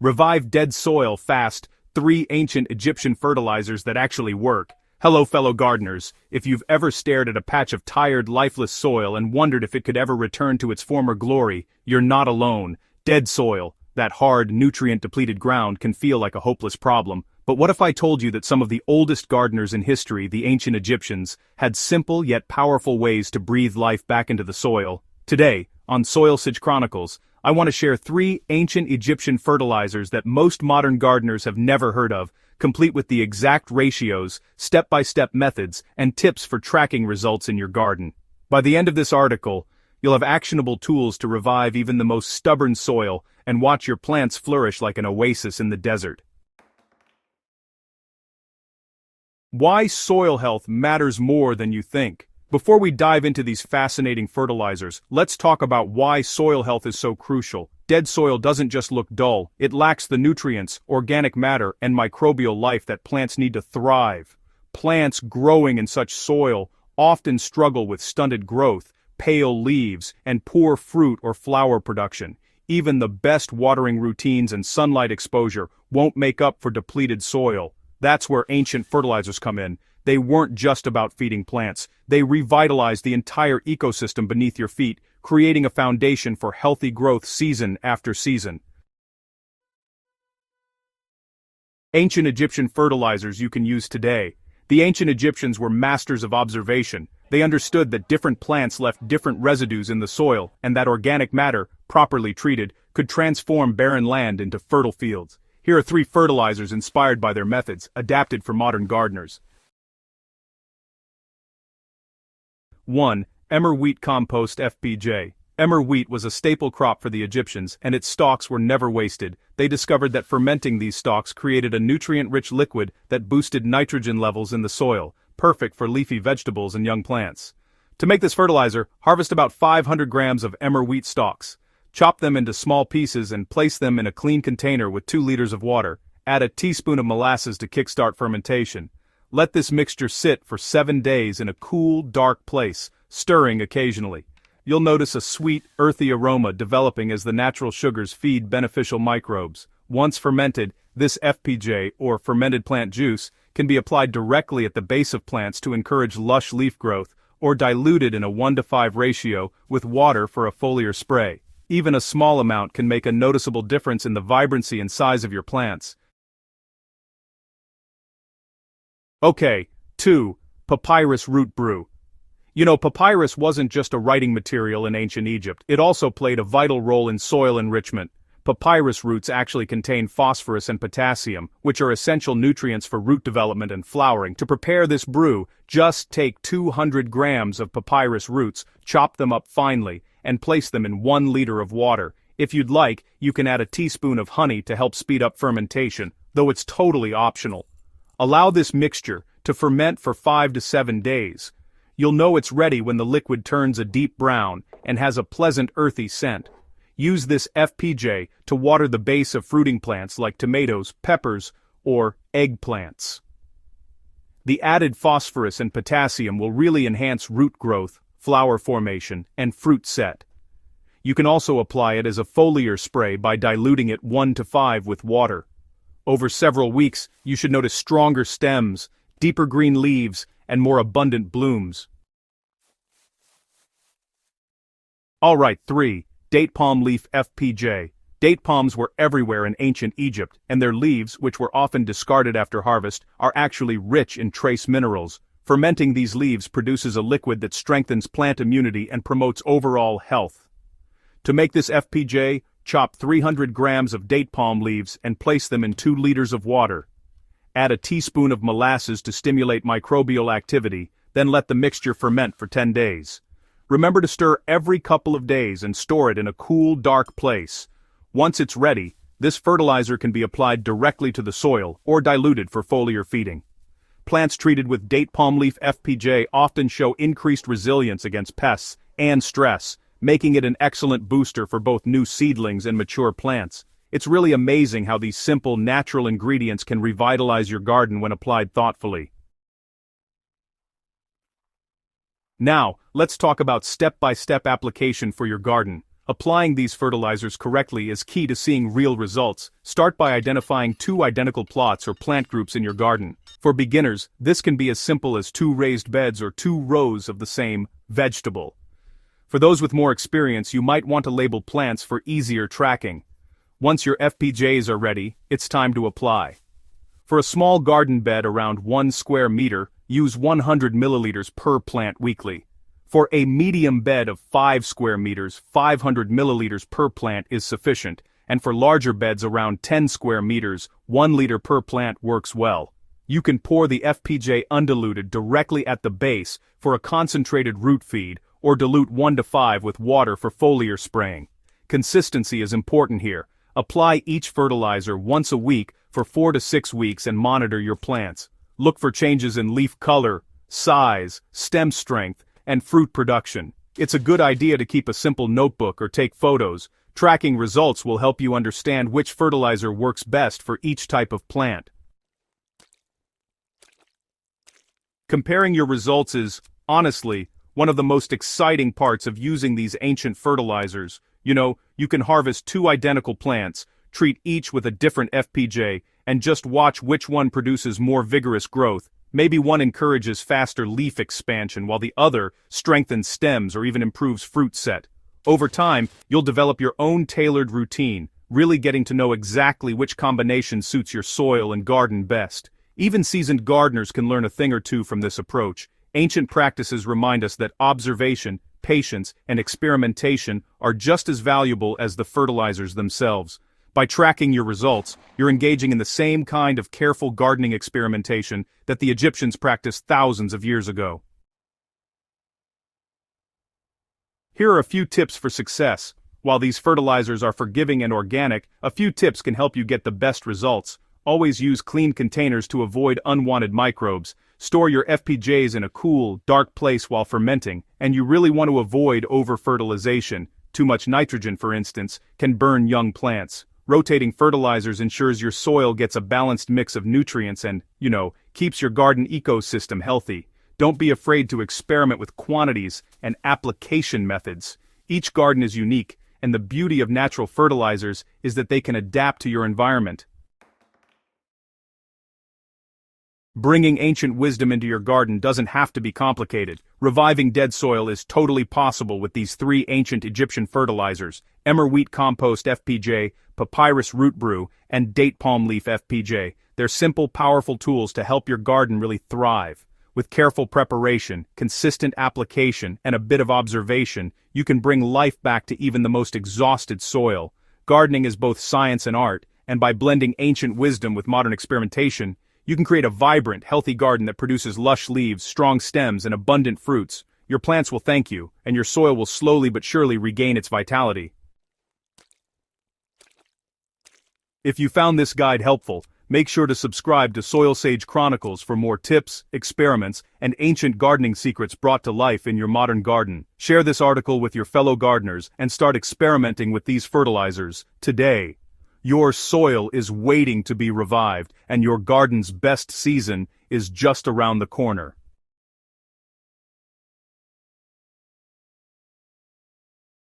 Revive dead soil fast, 3 ancient Egyptian fertilizers that actually work. Hello fellow gardeners, if you've ever stared at a patch of tired, lifeless soil and wondered if it could ever return to its former glory, you're not alone. Dead soil, that hard, nutrient-depleted ground, can feel like a hopeless problem. But what if I told you that some of the oldest gardeners in history, the ancient Egyptians, had simple yet powerful ways to breathe life back into the soil? Today, on Soilsage Chronicles, I want to share 3 ancient Egyptian fertilizers that most modern gardeners have never heard of, complete with the exact ratios, step-by-step methods, and tips for tracking results in your garden. By the end of this article, you'll have actionable tools to revive even the most stubborn soil and watch your plants flourish like an oasis in the desert. Why soil health matters more than you think. Before we dive into these fascinating fertilizers, let's talk about why soil health is so crucial. Dead soil doesn't just look dull, it lacks the nutrients, organic matter, and microbial life that plants need to thrive. Plants growing in such soil often struggle with stunted growth, pale leaves, and poor fruit or flower production. Even the best watering routines and sunlight exposure won't make up for depleted soil. That's where ancient fertilizers come in. They weren't just about feeding plants. They revitalized the entire ecosystem beneath your feet, creating a foundation for healthy growth season after season. Ancient Egyptian fertilizers you can use today. The ancient Egyptians were masters of observation. They understood that different plants left different residues in the soil, and that organic matter, properly treated, could transform barren land into fertile fields. Here are 3 fertilizers inspired by their methods, adapted for modern gardeners. 1. Emmer Wheat Compost FPJ. Emmer wheat was a staple crop for the Egyptians, and its stalks were never wasted. They discovered that fermenting these stalks created a nutrient-rich liquid that boosted nitrogen levels in the soil, perfect for leafy vegetables and young plants. To make this fertilizer, harvest about 500 grams of emmer wheat stalks. Chop them into small pieces and place them in a clean container with 2 liters of water. Add a teaspoon of molasses to kickstart fermentation. Let this mixture sit for 7 days in a cool, dark place, stirring occasionally. You'll notice a sweet, earthy aroma developing as the natural sugars feed beneficial microbes. Once fermented, this FPJ, or fermented plant juice, can be applied directly at the base of plants to encourage lush leaf growth, or diluted in a 1:5 ratio with water for a foliar spray. Even a small amount can make a noticeable difference in the vibrancy and size of your plants. Okay, 2. Papyrus Root Brew. You know, papyrus wasn't just a writing material in ancient Egypt, it also played a vital role in soil enrichment. Papyrus roots actually contain phosphorus and potassium, which are essential nutrients for root development and flowering. To prepare this brew, just take 200 grams of papyrus roots, chop them up finely, and place them in 1 liter of water. If you'd like, you can add a teaspoon of honey to help speed up fermentation, though it's totally optional. Allow this mixture to ferment for 5 to 7 days. You'll know it's ready when the liquid turns a deep brown and has a pleasant earthy scent. Use this FPJ to water the base of fruiting plants like tomatoes, peppers, or eggplants. The added phosphorus and potassium will really enhance root growth, flower formation, and fruit set. You can also apply it as a foliar spray by diluting it 1:5 with water. Over several weeks, you should notice stronger stems, deeper green leaves, and more abundant blooms. Alright, 3. Date Palm Leaf FPJ. Date palms were everywhere in ancient Egypt, and their leaves, which were often discarded after harvest, are actually rich in trace minerals. Fermenting these leaves produces a liquid that strengthens plant immunity and promotes overall health. To make this FPJ, chop 300 grams of date palm leaves and place them in 2 liters of water. Add a teaspoon of molasses to stimulate microbial activity, then let the mixture ferment for 10 days. Remember to stir every couple of days and store it in a cool, dark place. Once it's ready, this fertilizer can be applied directly to the soil or diluted for foliar feeding. Plants treated with Date Palm Leaf FPJ often show increased resilience against pests and stress, making it an excellent booster for both new seedlings and mature plants. It's really amazing how these simple, natural ingredients can revitalize your garden when applied thoughtfully. Now, let's talk about step-by-step application for your garden. Applying these fertilizers correctly is key to seeing real results. Start by identifying 2 identical plots or plant groups in your garden. For beginners, this can be as simple as 2 raised beds or 2 rows of the same vegetable. For those with more experience, you might want to label plants for easier tracking. Once your FPJs are ready, it's time to apply. For a small garden bed around 1 square meter, use 100 milliliters per plant weekly. For a medium bed of 5 square meters, 500 milliliters per plant is sufficient, and for larger beds around 10 square meters, 1 liter per plant works well. You can pour the FPJ undiluted directly at the base for a concentrated root feed, or dilute 1:5 with water for foliar spraying. Consistency is important here. Apply each fertilizer once a week for 4 to 6 weeks and monitor your plants. Look for changes in leaf color, size, stem strength, and fruit production. It's a good idea to keep a simple notebook or take photos. Tracking results will help you understand which fertilizer works best for each type of plant. Comparing your results is, honestly, one of the most exciting parts of using these ancient fertilizers. You can harvest 2 identical plants, treat each with a different FPJ, and just watch which one produces more vigorous growth. Maybe one encourages faster leaf expansion while the other strengthens stems or even improves fruit set. Over time, you'll develop your own tailored routine, really getting to know exactly which combination suits your soil and garden best. Even seasoned gardeners can learn a thing or two from this approach. Ancient practices remind us that observation, patience, and experimentation are just as valuable as the fertilizers themselves. By tracking your results, you're engaging in the same kind of careful gardening experimentation that the Egyptians practiced thousands of years ago. Here are a few tips for success. While these fertilizers are forgiving and organic, a few tips can help you get the best results. Always use clean containers to avoid unwanted microbes. Store your FPJs in a cool, dark place while fermenting, and you really want to avoid over-fertilization. Too much nitrogen, for instance, can burn young plants. Rotating fertilizers ensures your soil gets a balanced mix of nutrients and, keeps your garden ecosystem healthy. Don't be afraid to experiment with quantities and application methods. Each garden is unique, and the beauty of natural fertilizers is that they can adapt to your environment. Bringing ancient wisdom into your garden doesn't have to be complicated. Reviving dead soil is totally possible with these 3 ancient Egyptian fertilizers: Emmer Wheat Compost FPJ, Papyrus Root Brew, and Date Palm Leaf FPJ. They're simple, powerful tools to help your garden really thrive. With careful preparation, consistent application, and a bit of observation, you can bring life back to even the most exhausted soil. Gardening is both science and art, and by blending ancient wisdom with modern experimentation, you can create a vibrant, healthy garden that produces lush leaves, strong stems, and abundant fruits. Your plants will thank you, and your soil will slowly but surely regain its vitality. If you found this guide helpful, make sure to subscribe to Soilsage Chronicles for more tips, experiments, and ancient gardening secrets brought to life in your modern garden. Share this article with your fellow gardeners and start experimenting with these fertilizers today. Your soil is waiting to be revived, and your garden's best season is just around the corner.